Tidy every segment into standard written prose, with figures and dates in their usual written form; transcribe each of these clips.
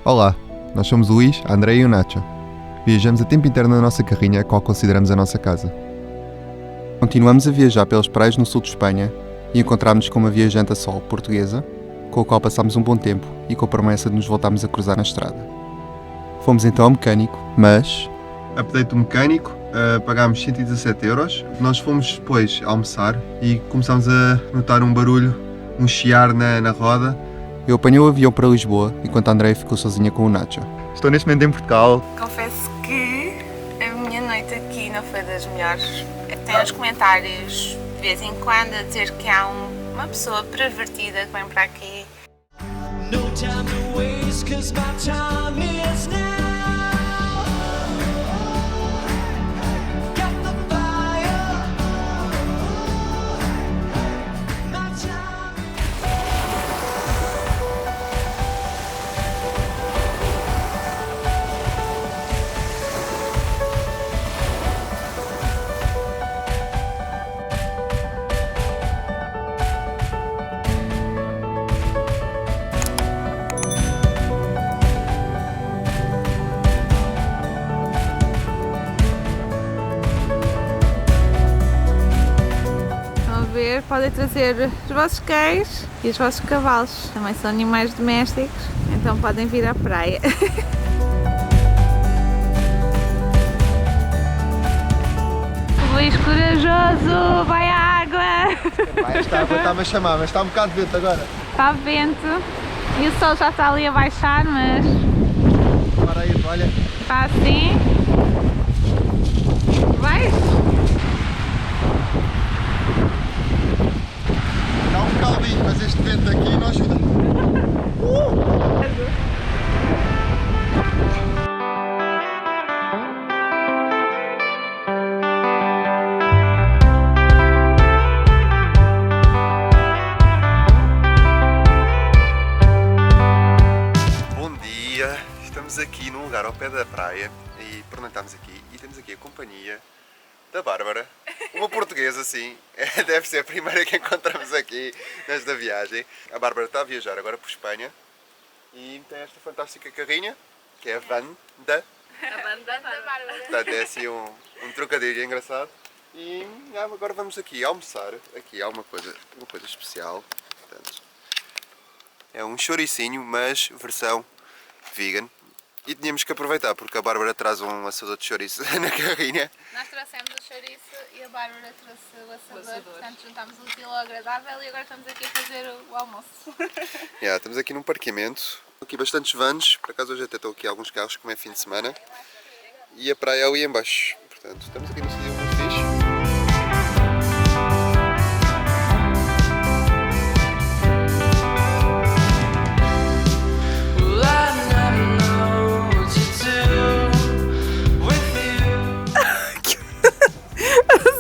Olá, nós somos o Luís, a André e o Nacho. Viajamos a tempo inteiro na nossa carrinha, a qual consideramos a nossa casa. Continuamos a viajar pelas praias no sul de Espanha e encontramos-nos com uma viajante a sol portuguesa, com a qual passámos um bom tempo e com a promessa de nos voltarmos a cruzar na estrada. Fomos então ao mecânico, mas... Update do mecânico, pagámos 117€. Nós fomos depois almoçar e começámos a notar um barulho, um chiar na roda. Eu apanhei o avião para Lisboa, enquanto a Andrea ficou sozinha com o Nacho. Estou neste momento em Portugal. Confesso que a minha noite aqui não foi das melhores. Tem uns comentários de vez em quando a dizer que há uma pessoa pervertida que vem para aqui. No time to waste, 'cause my time is now. Podem trazer os vossos cães e os vossos cavalos, também são animais domésticos, então podem vir à praia. Luís corajoso, vai à água! Esta água está-me a chamar, mas está um bocado de vento agora. Está vento e o sol já está ali a baixar, mas... Para aí, olha. Está assim. Vais? Está um caldinho, mas este vento aqui não ajuda. Bom dia, estamos aqui num lugar ao pé da praia e pernoitamos aqui e temos aqui a companhia da Bárbara, uma portuguesa sim, deve ser a primeira que encontramos aqui nesta viagem. A Bárbara está a viajar agora por Espanha e tem esta fantástica carrinha, que é a van da Bárbara. Portanto, é assim um trocadilho engraçado. E agora vamos aqui almoçar. Aqui há uma coisa especial. Portanto, é um chouricinho, mas versão vegan. E tínhamos que aproveitar porque a Bárbara traz um assador de chouriço na carrinha. Nós trouxemos o chouriço e a Bárbara trouxe o assador, portanto juntámos o útil ao agradável e agora estamos aqui a fazer o almoço. Estamos aqui num parqueamento, aqui bastantes vans, por acaso hoje até estão aqui alguns carros como é fim de semana. E a praia é ali em baixo, portanto estamos aqui no sítio muito fixe.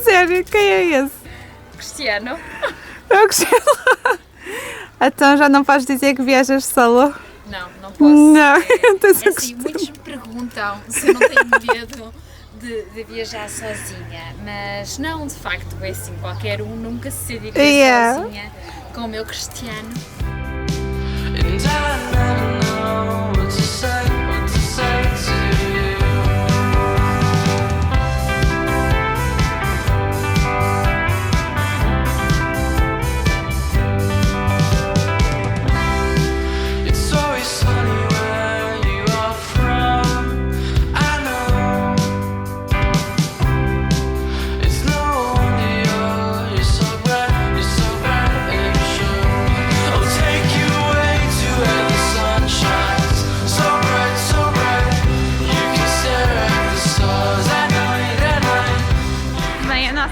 Sério, quem é esse? Cristiano. É o Cristiano. Então já não podes dizer que viajas solo? Não posso. Não, É assim, muitos me perguntam se eu não tenho medo de viajar sozinha, mas não, de facto, é assim, qualquer um nunca se sentiria sozinha com o meu Cristiano.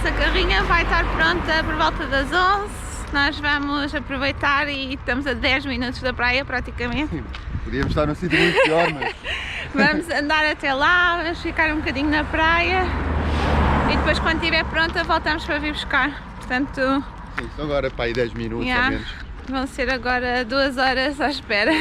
A carrinha vai estar pronta por volta das 11. Nós vamos aproveitar e estamos a 10 minutos da praia praticamente. Podíamos estar num sítio muito pior, mas... Vamos andar até lá, vamos ficar um bocadinho na praia e depois quando estiver pronta voltamos para vir buscar. Portanto... Sim, só agora para aí 10 minutos ou menos. Vão ser agora 2 horas à espera.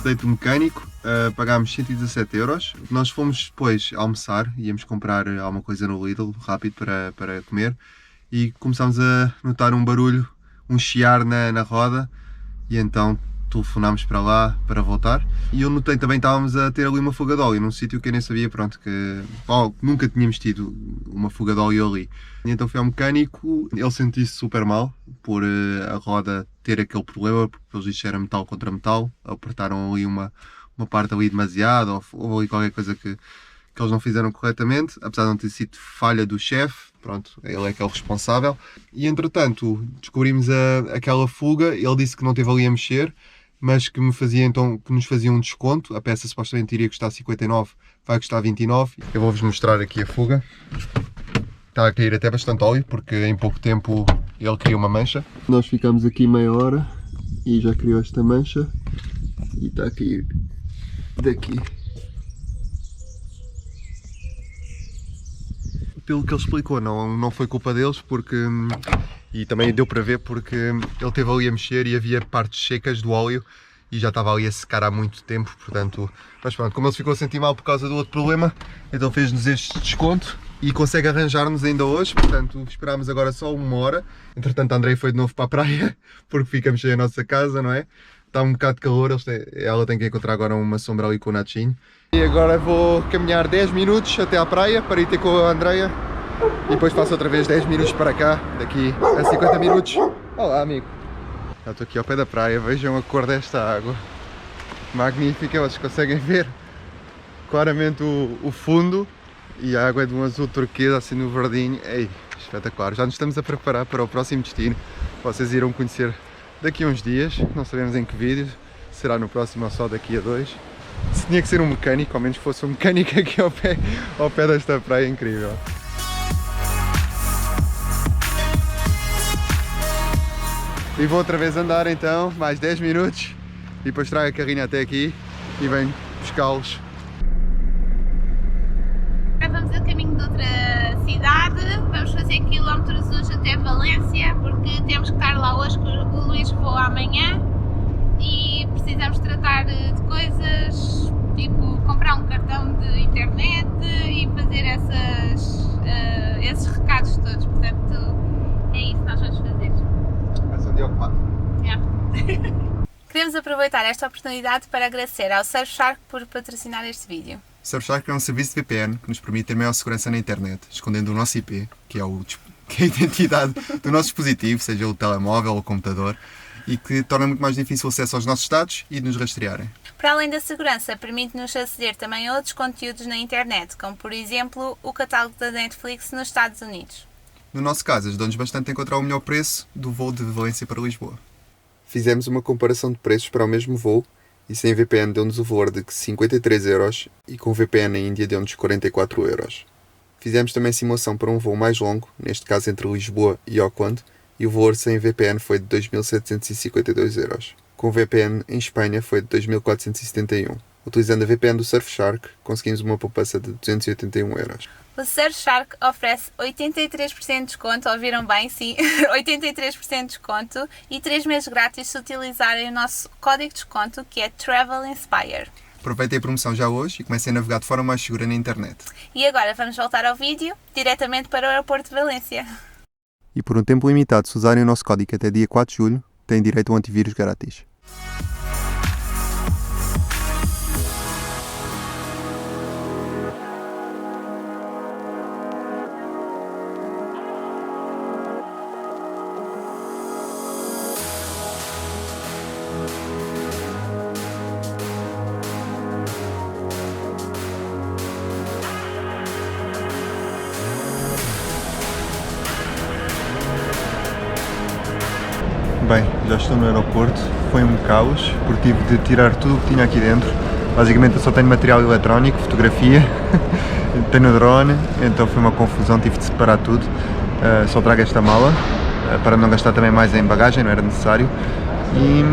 update do mecânico, pagámos 117 euros. Nós fomos depois almoçar, íamos comprar alguma coisa no Lidl, rápido para comer, e começámos a notar um barulho, um chiar na roda, e então telefonámos para lá para voltar. E eu notei também que estávamos a ter ali uma fuga de óleo, num sítio que eu nem sabia, pronto, que nunca tínhamos tido uma fuga de óleo ali. E então fui ao mecânico, ele sentiu-se super mal por a roda ter aquele problema, porque pelos vistos era metal contra metal, apertaram ali uma parte ali demasiado, ou houve ali qualquer coisa que eles não fizeram corretamente, apesar de não ter sido falha do chefe, pronto, ele é que é o responsável. E entretanto descobrimos aquela fuga, ele disse que não teve ali a mexer, mas que nos fazia um desconto. A peça supostamente iria custar 59, vai custar 29. Eu vou-vos mostrar aqui a fuga. Está a cair até bastante óleo, porque em pouco tempo ele criou uma mancha. Nós ficamos aqui meia hora e já criou esta mancha e está a cair daqui. Pelo que ele explicou, não foi culpa deles, porque, e também deu para ver, porque ele teve ali a mexer e havia partes secas do óleo e já estava ali a secar há muito tempo, portanto, mas pronto, como ele ficou a sentir mal por causa do outro problema, então fez-nos este desconto e consegue arranjar-nos ainda hoje, portanto esperámos agora só uma hora. Entretanto a Andrei foi de novo para a praia, porque ficamos sem a nossa casa, não é? Está um bocado de calor, ela tem que encontrar agora uma sombra ali com o Nachinho. E agora vou caminhar 10 minutos até à praia para ir ter com a Andreia e depois faço outra vez 10 minutos para cá, daqui a 50 minutos. Olá amigo! Já estou aqui ao pé da praia, vejam a cor desta água. Magnífica, vocês conseguem ver claramente o fundo e a água é de um azul turquesa assim no verdinho. Ei, espetacular! Já nos estamos a preparar para o próximo destino, vocês irão conhecer daqui a uns dias, não sabemos em que vídeo, será no próximo ou só daqui a 2. Se tinha que ser um mecânico, ao menos fosse um mecânico aqui ao pé desta praia incrível. E vou outra vez andar então, mais 10 minutos, e depois trago a carrinha até aqui e venho buscá-los. Agora vamos a caminho de outra cidade, vamos fazer quilómetros hoje até Valência, porque temos que estar lá hoje, que o Luís voa amanhã e precisamos tratar de coisas, tipo comprar um cartão de internet e fazer esses recados todos, portanto é isso que nós vamos fazer. Vai ser um dia ocupado. Queremos aproveitar esta oportunidade para agradecer ao Surfshark por patrocinar este vídeo. Surfshark é um serviço de VPN que nos permite ter maior segurança na internet, escondendo o nosso IP, que é a identidade do nosso dispositivo, seja o telemóvel ou o computador, e que torna muito mais difícil o acesso aos nossos dados e de nos rastrearem. Para além da segurança, permite-nos aceder também a outros conteúdos na internet, como por exemplo o catálogo da Netflix nos Estados Unidos. No nosso caso, ajudou-nos bastante a encontrar o melhor preço do voo de Valência para Lisboa. Fizemos uma comparação de preços para o mesmo voo e sem VPN deu-nos o valor de 53 euros e com VPN na Índia deu-nos 44 euros. Fizemos também simulação para um voo mais longo, neste caso entre Lisboa e Auckland, e o valor sem VPN foi de 2.752 euros. Com VPN em Espanha foi de 2.471. Utilizando a VPN do Surfshark, conseguimos uma poupança de 281 euros. O Surfshark oferece 83% de desconto, ouviram bem? Sim, 83% de desconto e 3 meses grátis se utilizarem o nosso código de desconto, que é TravelInspire. Aproveitem a promoção já hoje e comecem a navegar de forma mais segura na internet. E agora vamos voltar ao vídeo, diretamente para o aeroporto de Valência. E por um tempo limitado, se usarem o nosso código até dia 4 de julho, têm direito a um antivírus grátis. Bem, já estou no aeroporto, foi um caos, porque tive de tirar tudo o que tinha aqui dentro. Basicamente eu só tenho material eletrónico, fotografia, tenho drone, então foi uma confusão, tive de separar tudo. Só trago esta mala, para não gastar também mais em bagagem, não era necessário. E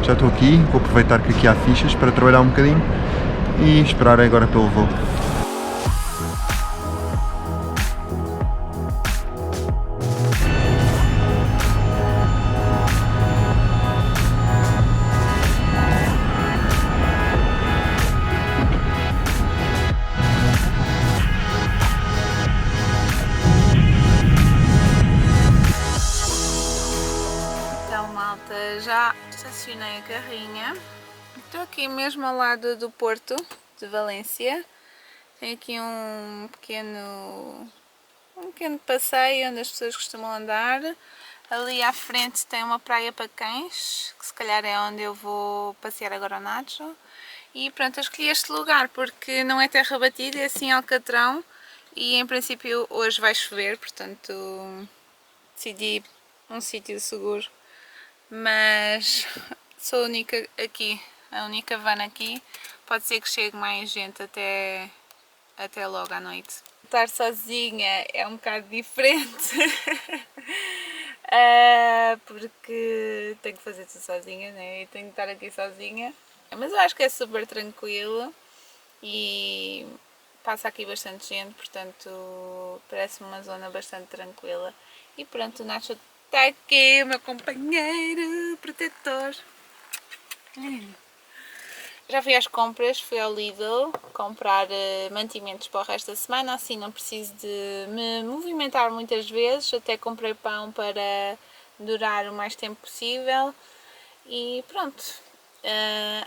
já estou aqui, vou aproveitar que aqui há fichas para trabalhar um bocadinho e esperar agora pelo voo. Já estacionei a carrinha. Estou aqui mesmo ao lado do Porto de Valência. Tem aqui um pequeno passeio onde as pessoas costumam andar. Ali à frente tem uma praia para cães, que se calhar é onde eu vou passear agora ao Nacho. E pronto, eu escolhi este lugar porque não é terra batida, é assim alcatrão. E em princípio hoje vai chover, portanto decidi um sítio seguro. Mas sou a única aqui, a única van aqui. Pode ser que chegue mais gente até logo à noite. Estar sozinha é um bocado diferente. Porque tenho que fazer tudo sozinha, né? E tenho que estar aqui sozinha. Mas eu acho que é super tranquilo e passa aqui bastante gente, portanto parece-me uma zona bastante tranquila. E pronto, o Nacho está aqui, o meu companheiro protetor. Já fui às compras, fui ao Lidl comprar mantimentos para o resto da semana, assim não preciso de me movimentar muitas vezes, até comprei pão para durar o mais tempo possível e pronto,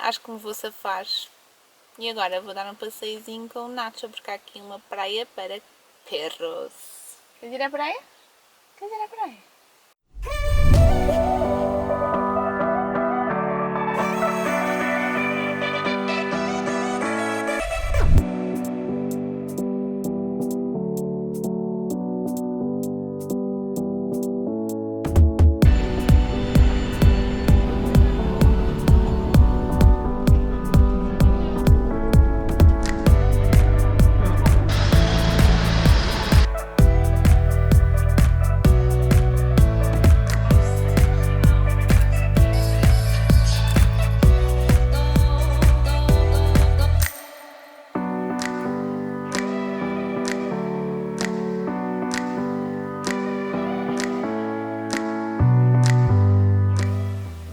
acho que me vou safar. E agora vou dar um passeiozinho com o Nacho, porque há aqui uma praia para perros. Queres ir à praia? Queres ir à praia?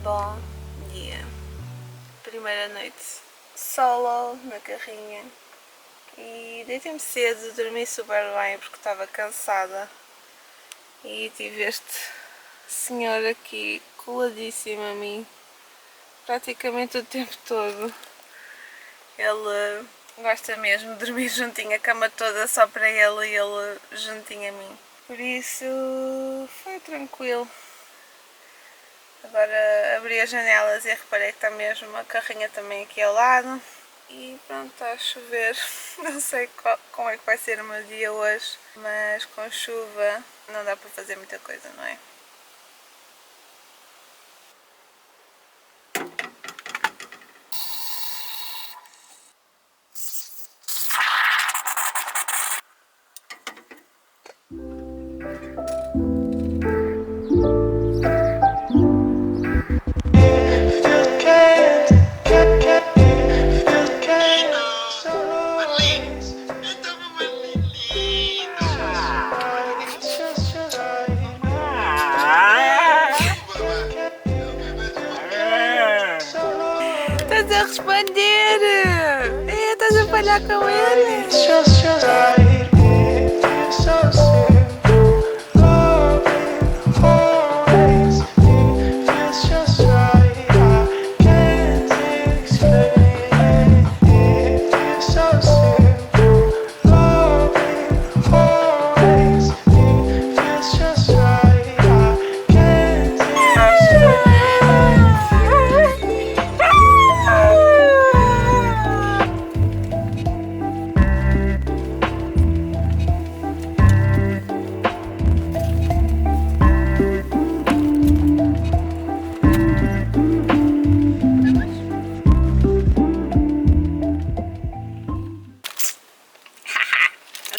Bom dia. Primeira noite solo na carrinha. E deitei-me cedo, dormi super bem porque estava cansada. E tive este senhor aqui coladíssimo a mim, praticamente o tempo todo. Ele gosta mesmo de dormir juntinho, a cama toda só para ele e ele juntinho a mim. Por isso foi tranquilo. Agora abri as janelas e reparei que está mesmo a carrinha também aqui ao lado. E pronto, está a chover. Não sei como é que vai ser o meu dia hoje, mas com chuva não dá para fazer muita coisa, não é? Estás a responder! Estás a falhar com ele!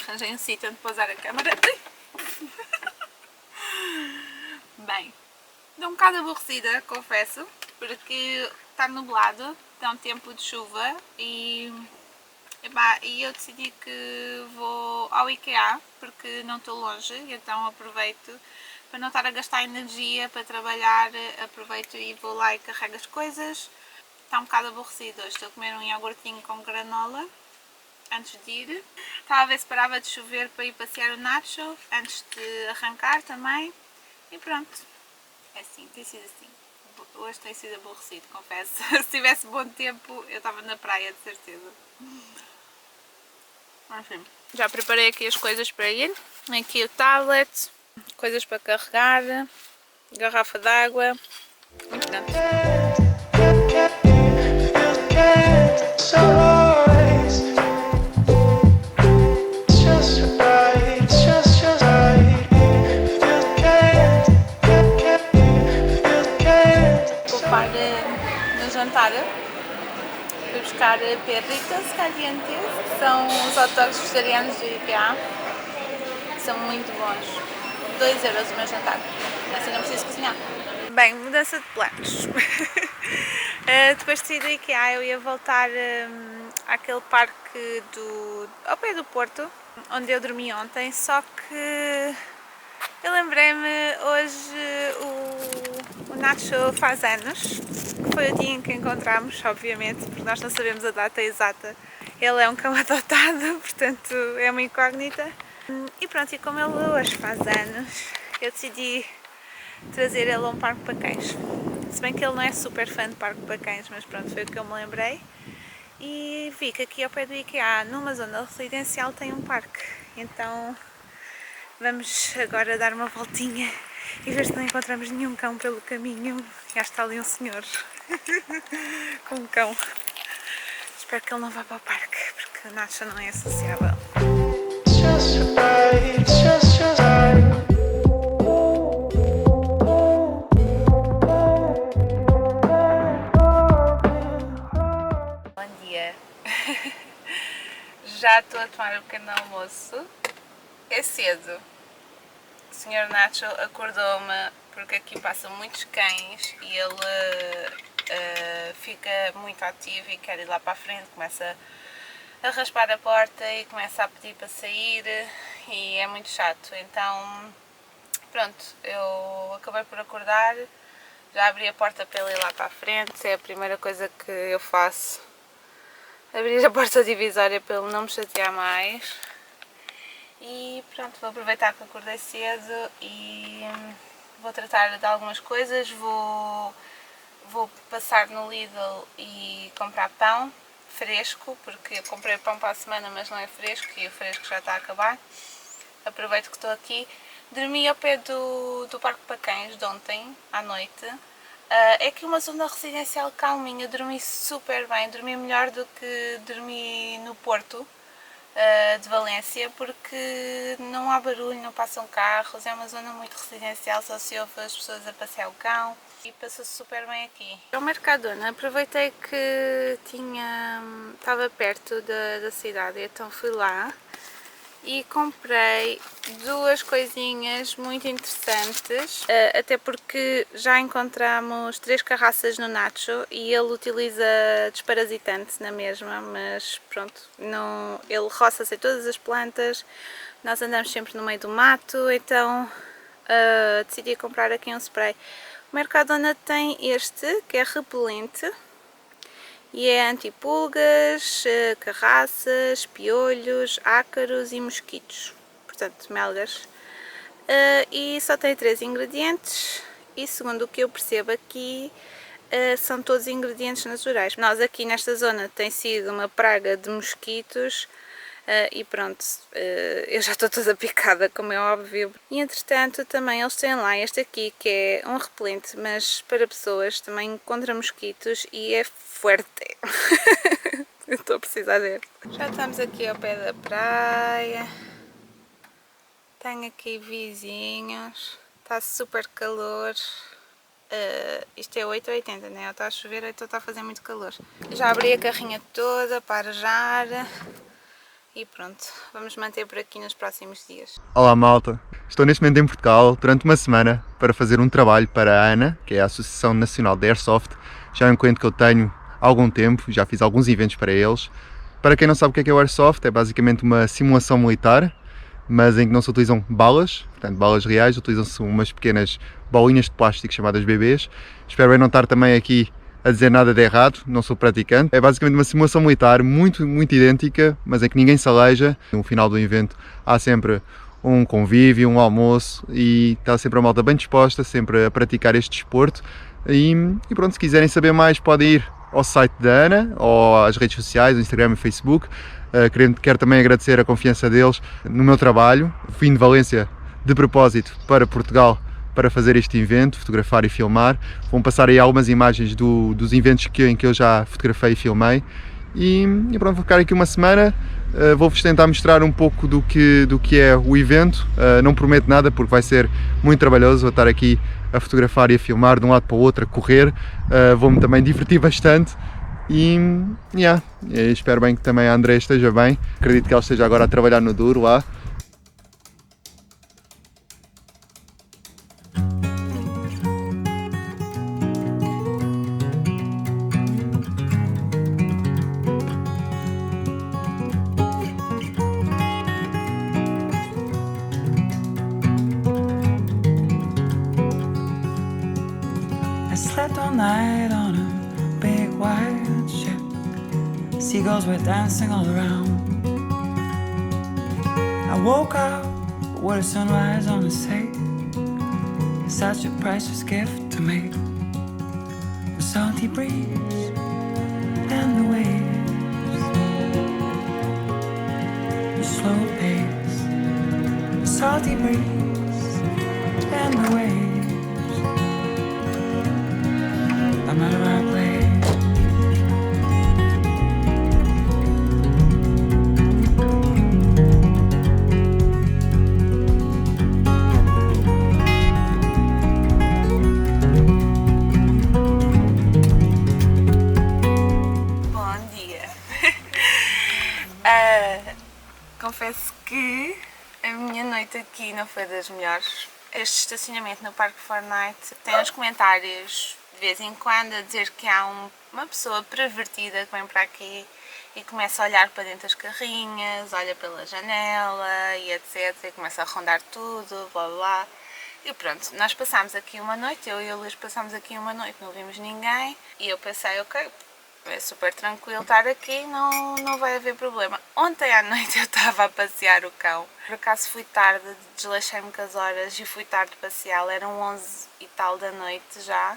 Arranjei um sítio onde pousar a câmara. Bem, estou um bocado aborrecida, confesso, porque está nublado, está um tempo de chuva e eu decidi que vou ao IKEA, porque não estou longe, então aproveito para não estar a gastar energia para trabalhar, aproveito e vou lá e carrego as coisas. Está um bocado aborrecido hoje, estou a comer um iogurtinho com granola antes de ir. Estava a ver se parava de chover para ir passear o Nacho antes de arrancar também. E pronto, é assim, tem sido assim. hoje tem sido aborrecido, confesso. Se tivesse bom tempo, eu estava na praia, de certeza. Enfim, já preparei aqui as coisas para ir. Aqui o tablet, coisas para carregar, garrafa d'água. Vou para no jantar. Fui buscar perritos calientes, que são os hot dogs vegetarianos do IKEA. São muito bons. 2 euros o meu jantar. Assim não preciso cozinhar. Bem, mudança de planos. Depois de sair do IKEA eu ia voltar àquele parque ao pé do Porto, onde eu dormi ontem, só que eu lembrei-me hoje o Nacho faz anos, que foi o dia em que encontramos, obviamente, porque nós não sabemos a data exata. Ele é um cão adotado, portanto é uma incógnita. E pronto, e como ele hoje faz anos, eu decidi trazer ele a um parque para cães. Se bem que ele não é super fã de parque para cães, mas pronto, foi o que eu me lembrei. E vi que aqui ao pé do IKEA, numa zona residencial, tem um parque. Então vamos agora dar uma voltinha e ver se não encontramos nenhum cão pelo caminho. Já está ali um senhor com um cão. Espero que ele não vá para o parque, porque a Nacha não é sociável. Bom dia. Já estou a tomar o pequeno almoço. É cedo. O Sr. Nacho acordou-me porque aqui passam muitos cães e ele fica muito ativo e quer ir lá para a frente, começa a raspar a porta e começa a pedir para sair e é muito chato. Então, pronto, eu acabei por acordar, já abri a porta para ele ir lá para a frente, é a primeira coisa que eu faço. Abrir a porta divisória para ele não me chatear mais. E pronto, vou aproveitar que acordei cedo e vou tratar de algumas coisas. Vou passar no Lidl e comprar pão fresco, porque eu comprei pão para a semana, mas não é fresco e o fresco já está a acabar. Aproveito que estou aqui. Dormi ao pé do Parque para Cães de ontem à noite. É aqui uma zona residencial calminha, dormi super bem, dormi melhor do que dormi no Porto de Valência, porque não há barulho, não passam carros, é uma zona muito residencial, só se ouve as pessoas a passear o cão e passou-se super bem aqui. Ao Mercadona, aproveitei que estava perto da cidade, então fui lá e comprei 2 coisinhas muito interessantes, até porque já encontramos 3 carraças no Nacho e ele utiliza desparasitante na mesma, mas pronto, ele roça-se em todas as plantas, nós andamos sempre no meio do mato, então decidi comprar aqui um spray. O Mercadona tem este, que é repelente, e é anti-pulgas, carraças, piolhos, ácaros e mosquitos, portanto melgas, e só tem 3 ingredientes e segundo o que eu percebo aqui são todos ingredientes naturais. Nós aqui nesta zona tem sido uma praga de mosquitos e pronto, eu já estou toda picada, como é óbvio. E entretanto também eles têm lá este aqui que é um repelente, mas para pessoas também contra mosquitos e é forte. Eu estou a precisar dele. Já estamos aqui ao pé da praia, tenho aqui vizinhos, está super calor. Isto é 8 ou 80, né? Ou está a chover ou então está a fazer muito calor. Já abri a carrinha toda para arejar. E pronto, vamos manter por aqui nos próximos dias. Olá malta, estou neste momento em Portugal durante uma semana para fazer um trabalho para a ANA, que é a Associação Nacional de Airsoft. Já é um cliente que eu tenho há algum tempo, já fiz alguns eventos para eles. Para quem não sabe o que é o Airsoft, é basicamente uma simulação militar, mas em que não se utilizam balas, portanto balas reais, utilizam-se umas pequenas bolinhas de plástico chamadas bebês. Espero bem não estar também aqui a dizer nada de errado, não sou praticante. É basicamente uma simulação militar muito idêntica, mas em que ninguém se aleija. No final do evento há sempre um convívio, um almoço e está sempre a malta bem disposta, sempre a praticar este desporto E pronto, se quiserem saber mais podem ir ao site da Ana ou às redes sociais, o Instagram e Facebook. Quero também agradecer a confiança deles no meu trabalho. Vim de Valência de propósito para Portugal para fazer este evento, fotografar e filmar. Vão passar aí algumas imagens dos eventos em que eu já fotografei e filmei. E pronto, vou ficar aqui uma semana. Vou-vos tentar mostrar um pouco do que é o evento. Não prometo nada porque vai ser muito trabalhoso. Vou estar aqui a fotografar e a filmar de um lado para o outro, a correr. Vou-me também divertir bastante. E espero bem que também a Andrea esteja bem. Acredito que ela esteja agora a trabalhar no duro lá. I slept all night on a big white ship. Seagulls were dancing all around. I woke up with a sunrise on the sea. Such a precious gift to me. The salty breeze and the waves, the slow pace. The salty breeze and the waves. I'm not a right place. Bom dia. Confesso que a minha noite aqui não foi das melhores. Este estacionamento no Parque Fortnite tem uns comentários de vez em quando a dizer que há uma pessoa pervertida que vem para aqui e começa a olhar para dentro das carrinhas, olha pela janela e etc. E começa a rondar tudo, blá blá. E pronto, nós passámos aqui uma noite, eu e a Luís passámos aqui uma noite, não vimos ninguém e eu pensei, ok, é super tranquilo estar aqui, não vai haver problema. Ontem à noite eu estava a passear o cão, por acaso fui tarde, desleixei-me com as horas e fui tarde passeá-lo, eram 11 e tal da noite já.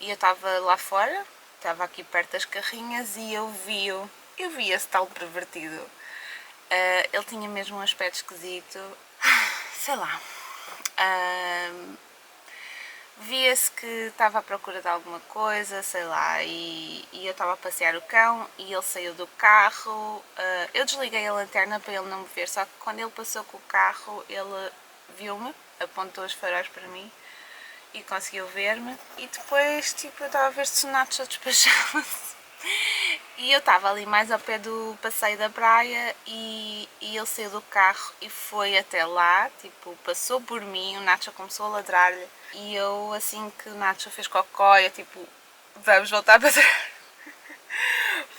E eu estava lá fora, estava aqui perto das carrinhas e eu vi esse tal pervertido. Ele tinha mesmo um aspecto esquisito, sei lá. Via-se que estava à procura de alguma coisa, sei lá, e eu estava a passear o cão e ele saiu do carro. Eu desliguei a lanterna para ele não me ver, só que quando ele passou com o carro, ele viu-me, apontou os faróis para mim e conseguiu ver-me. E depois, tipo, eu estava a ver se o Nacho despachava-se. E eu estava ali mais ao pé do passeio da praia e ele saiu do carro e foi até lá, tipo, passou por mim, o Nacho começou a ladrar-lhe e eu, assim que o Nacho fez cocó, eu tipo, vamos voltar para trás.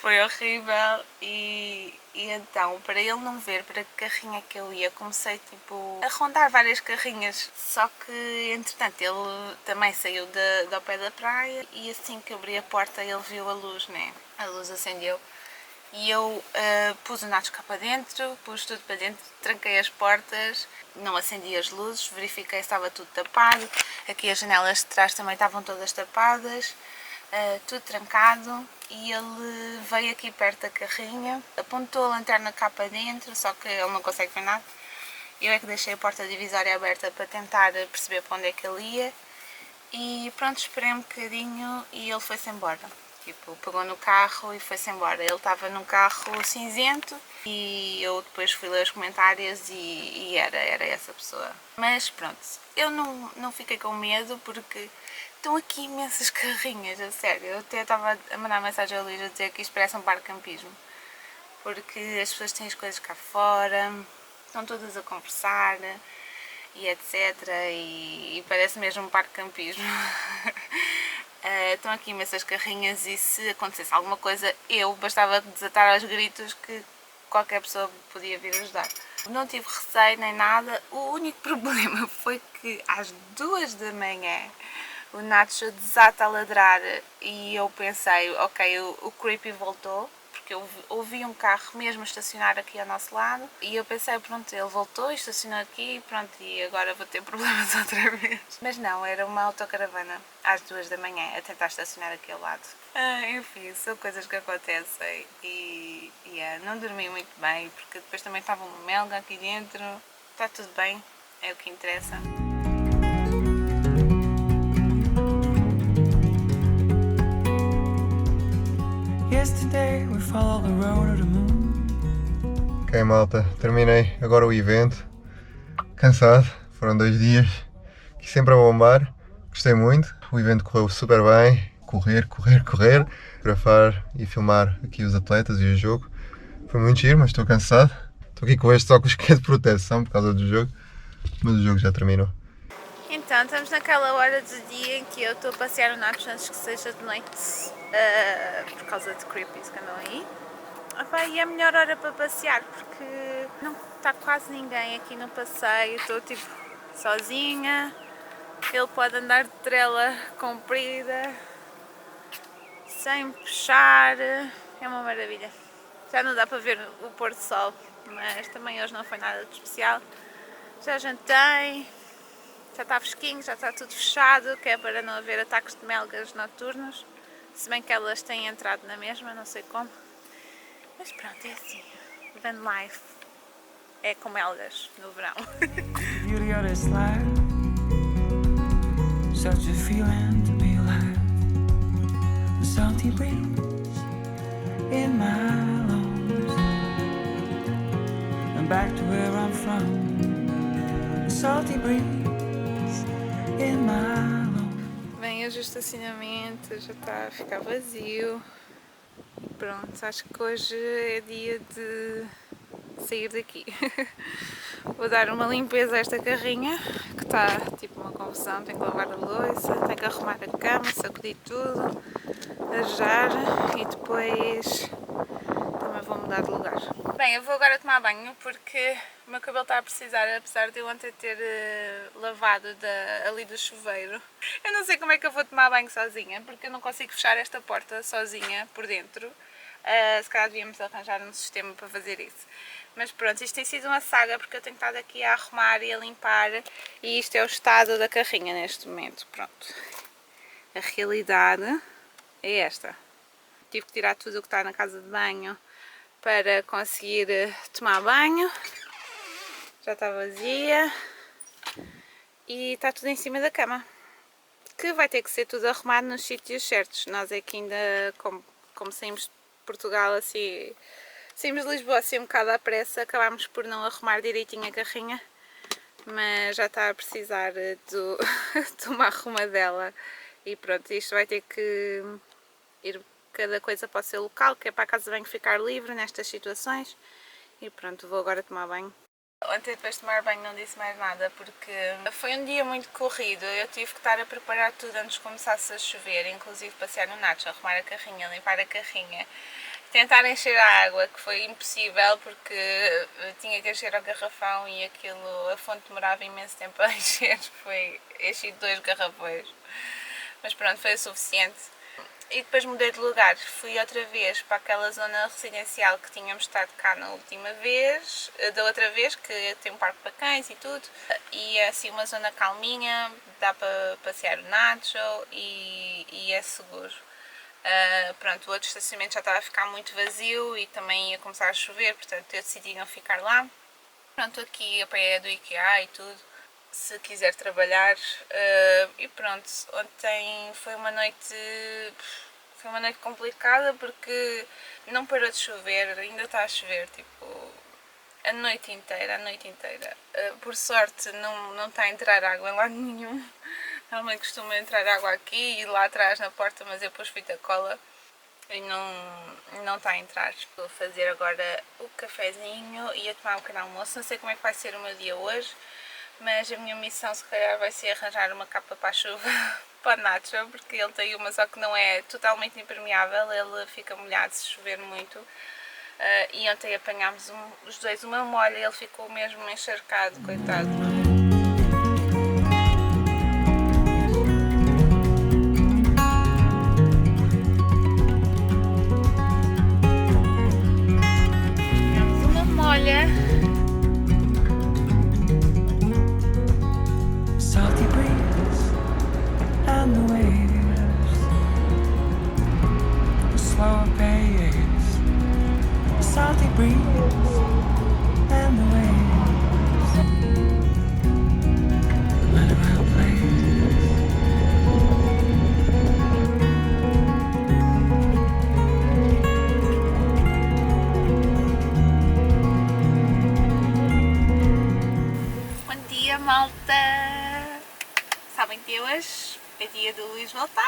Foi horrível e então, para ele não ver para que carrinha que eu ia, comecei tipo a rondar várias carrinhas, só que entretanto ele também saiu do pé da praia e assim que eu abri a porta ele viu a luz, né? A luz acendeu e eu pus o Nacho cá para dentro, pus tudo para dentro, tranquei as portas, não acendi as luzes, verifiquei se estava tudo tapado, aqui as janelas de trás também estavam todas tapadas. Tudo trancado e ele veio aqui perto da carrinha, apontou a lanterna cá para dentro, só que ele não consegue ver nada. Eu é que deixei a porta divisória aberta para tentar perceber para onde é que ele ia e pronto, esperei um bocadinho e ele foi-se embora. Tipo, pegou no carro e foi-se embora. Ele estava num carro cinzento e eu depois fui ler os comentários e era essa pessoa. Mas pronto, eu não fiquei com medo porque estão aqui imensas carrinhas, a sério. Eu até estava a mandar mensagem ao Luís a dizer que isto parece um parque de campismo. Porque as pessoas têm as coisas cá fora, estão todas a conversar e etc. E parece mesmo um parque de campismo. Estão aqui imensas carrinhas e se acontecesse alguma coisa, bastava desatar aos gritos que qualquer pessoa podia vir ajudar. Não tive receio nem nada, o único problema foi que às 2 da manhã o Nacho desata a ladrar e eu pensei, ok, o creepy voltou, porque eu ouvi um carro mesmo estacionar aqui ao nosso lado e eu pensei, pronto, ele voltou e estacionou aqui, pronto, e agora vou ter problemas outra vez. Mas não, era uma autocaravana às 2 da manhã a tentar estacionar aqui ao lado. Enfim, são coisas que acontecem e não dormi muito bem, porque depois também estava uma melga aqui dentro. Está tudo bem, é o que interessa. Yesterday we followed the road of the moon. Ok, malta, terminei agora o evento. Cansado, foram 2 dias aqui sempre a bombar. Gostei muito, o evento correu super bem. Correr, fotografar e filmar aqui os atletas e o jogo. Foi muito giro, mas estou cansado. Estou aqui com estes óculos que é de proteção por causa do jogo, mas o jogo já terminou. Então, estamos naquela hora do dia em que eu estou a passear o Nacho antes que seja de noite, por causa de creepies que andam aí. E é a melhor hora para passear, porque não está quase ninguém aqui no passeio, estou tipo sozinha, ele pode andar de trela comprida, sem puxar, é uma maravilha. Já não dá para ver o pôr do sol, mas também hoje não foi nada de especial. Já jantei, já está fresquinho, já está tudo fechado, que é para não haver ataques de melgas noturnos, se bem que elas têm entrado na mesma, não sei como. Mas pronto, é assim, van life é com melgas no verão. The beauty of this life, such a feeling to be alive. The salty breeze in my lungs, and back to where I'm from. The salty breeze in my lungs. Bem, hoje o estacionamento já está a ficar vazio. Pronto, acho que hoje é dia de sair daqui. Vou dar uma limpeza a esta carrinha, que está tipo uma confusão, tenho que lavar a louça, tenho que arrumar a cama, sacudir tudo, arejar e depois também vou mudar de lugar. Bem, eu vou agora tomar banho porque o meu cabelo está a precisar, apesar de eu ontem ter lavado ali do chuveiro. Eu não sei como é que eu vou tomar banho sozinha, porque eu não consigo fechar esta porta sozinha por dentro. Se calhar devíamos arranjar um sistema para fazer isso. Mas pronto, isto tem sido uma saga porque eu tenho estado aqui a arrumar e a limpar e isto é o estado da carrinha neste momento. Pronto, a realidade é esta. Tive que tirar tudo o que está na casa de banho para conseguir tomar banho. Já está vazia e está tudo em cima da cama, que vai ter que ser tudo arrumado nos sítios certos. Nós aqui ainda, como saímos de Portugal assim, saímos de Lisboa assim um bocado à pressa, acabámos por não arrumar direitinho a carrinha, mas já está a precisar de uma arrumadela e pronto, isto vai ter que ir cada coisa para o seu local, que é para a casa de banho ficar livre nestas situações. E pronto, vou agora tomar banho. Ontem depois de tomar banho não disse mais nada porque foi um dia muito corrido, eu tive que estar a preparar tudo antes de começasse a chover, inclusive passear no Nacho, arrumar a carrinha, limpar a carrinha, tentar encher a água, que foi impossível porque tinha que encher o garrafão e aquilo, a fonte demorava imenso tempo a encher, enchi 2 garrafões, mas pronto, foi o suficiente. E depois mudei de lugar, fui outra vez para aquela zona residencial que tínhamos estado cá na última vez, da outra vez, que tem um parque para cães e tudo, e é assim uma zona calminha, dá para passear o Nacho e é seguro. Pronto, o outro estacionamento já estava a ficar muito vazio e também ia começar a chover, portanto eu decidi não ficar lá. Pronto, aqui a pé do IKEA e tudo, se quiser trabalhar, e pronto, ontem foi uma noite complicada porque não parou de chover, ainda está a chover, tipo, a noite inteira. Por sorte não está a entrar água em lado nenhum, normalmente costuma entrar água aqui e lá atrás na porta, mas eu pus fita cola e não está a entrar. Vou fazer agora o cafezinho e a tomar um pequeno almoço, não sei como é que vai ser o meu dia hoje, mas a minha missão se calhar vai ser arranjar uma capa para a chuva para o Nacho, porque ele tem uma, só que não é totalmente impermeável, ele fica molhado se chover muito. E ontem apanhámos os dois uma molha e ele ficou mesmo encharcado, coitado. sabem que hoje é dia do Luís voltar.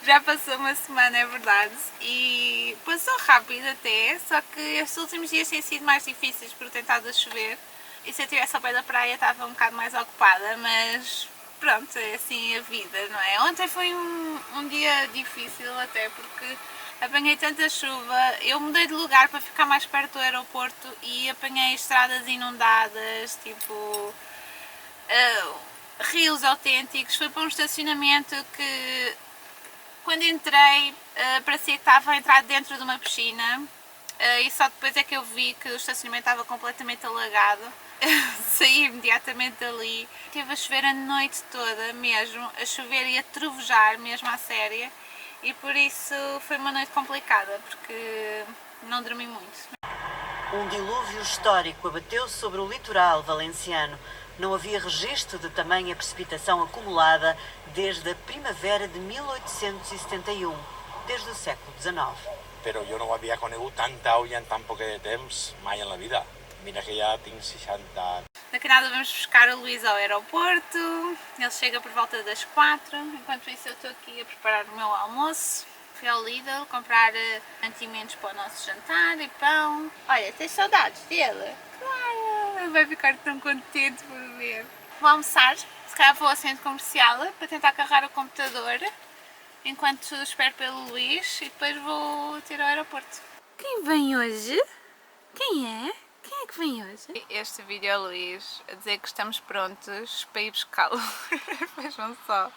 Já passou uma semana, é verdade, e passou rápido até, só que estes últimos dias têm sido mais difíceis por ter estado a chover. E se eu estivesse ao pé da praia estava um bocado mais ocupada, mas pronto, é assim a vida, não é? Ontem foi um dia difícil até porque apanhei tanta chuva, eu mudei de lugar para ficar mais perto do aeroporto e apanhei estradas inundadas, tipo rios autênticos. Fui para um estacionamento que quando entrei parecia que estava a entrar dentro de uma piscina e só depois é que eu vi que o estacionamento estava completamente alagado. Saí imediatamente dali. Estive a chover a noite toda mesmo, a chover e a trovejar mesmo à séria, e por isso foi uma noite complicada porque não dormi muito. Um dilúvio histórico abateu sobre o litoral valenciano. Não havia registro de tamanha precipitação acumulada desde a primavera de 1871, desde o século XIX. Però jo no havia conegut tanta olla en tan poc de temps mai en la vida. Mira que já tenho 60... Na Canadá vamos buscar o Luís ao aeroporto, ele chega por volta das 4, enquanto isso eu estou aqui a preparar o meu almoço. Fui ao Lidl comprar mantimentos para o nosso jantar e pão. Olha, tens saudades dele? Claro, ele vai ficar tão contente por ver. Vou almoçar, se calhar vou ao centro comercial para tentar carregar o computador, enquanto espero pelo Luís, e depois vou ter ao aeroporto. Quem vem hoje? Quem é? Quem é que vem hoje? Este vídeo é o Luís a dizer que estamos prontos para ir buscá-lo. Vejam só.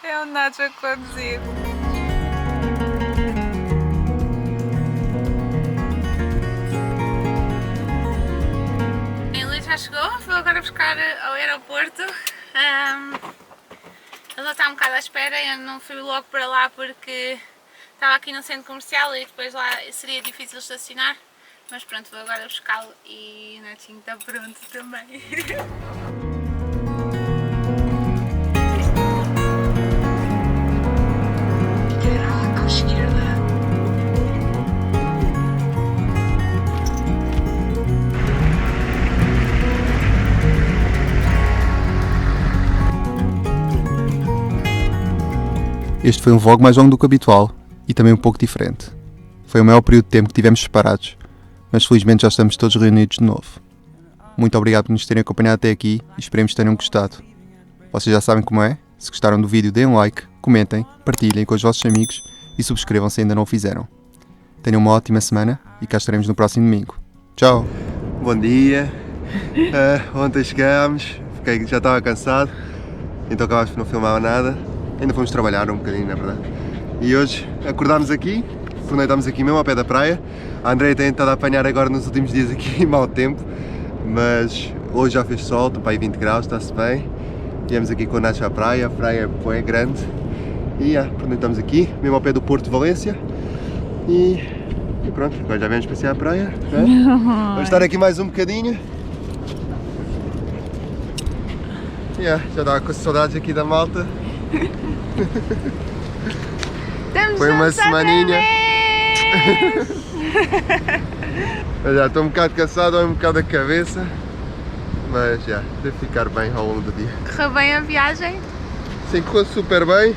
É o Nacho a conduzir. O Luís já chegou, vou agora buscar ao aeroporto. Ele já está um bocado à espera, eu não fui logo para lá porque estava aqui no centro comercial e depois lá seria difícil estacionar, mas pronto, vou agora buscá-lo e o Natinho está pronto também. À esquerda. Este foi um vlog mais longo do que o habitual e também um pouco diferente. Foi o maior período de tempo que tivemos separados, mas felizmente já estamos todos reunidos de novo. Muito obrigado por nos terem acompanhado até aqui e esperemos que tenham gostado. Vocês já sabem como é, se gostaram do vídeo deem um like, comentem, partilhem com os vossos amigos e subscrevam se ainda não o fizeram. Tenham uma ótima semana e cá estaremos no próximo domingo. Tchau! Bom dia, ontem chegámos, já estava cansado, então acabámos por não filmar nada, ainda fomos trabalhar um bocadinho na verdade. E hoje acordámos aqui, pernoitámos aqui mesmo ao pé da praia. A Andreia tem estado a apanhar agora nos últimos dias aqui mau tempo, mas hoje já fez sol, está para aí 20 graus, está-se bem. Viemos aqui com o Nacho à praia, a praia é grande e pernoitámos aqui, mesmo ao pé do Porto de Valência. E pronto, agora já viemos passear à praia, né? Vamos estar aqui mais um bocadinho. Já estava com saudades aqui da malta. Foi uma semaninha. Eu já estou um bocado cansado, um bocado a cabeça, mas já, deve ficar bem ao longo do dia. Correu bem a viagem? Sim, correu super bem.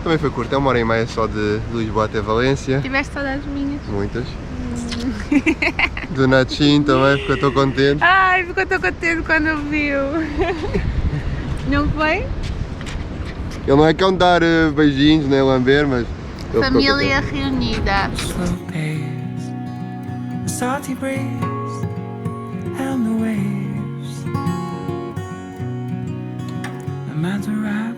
Também foi curto, é 1h30 só de Lisboa até Valência. Tiveste saudades minhas? Muitas. Do Nachinho também, ficou tão contente. Ai, ficou tão contente quando viu. Não foi? Ele não é cão de dar beijinhos, nem lamber, mas... ele Família reunida. Slow pace, the salty breeze, and the waves. The mountain wrap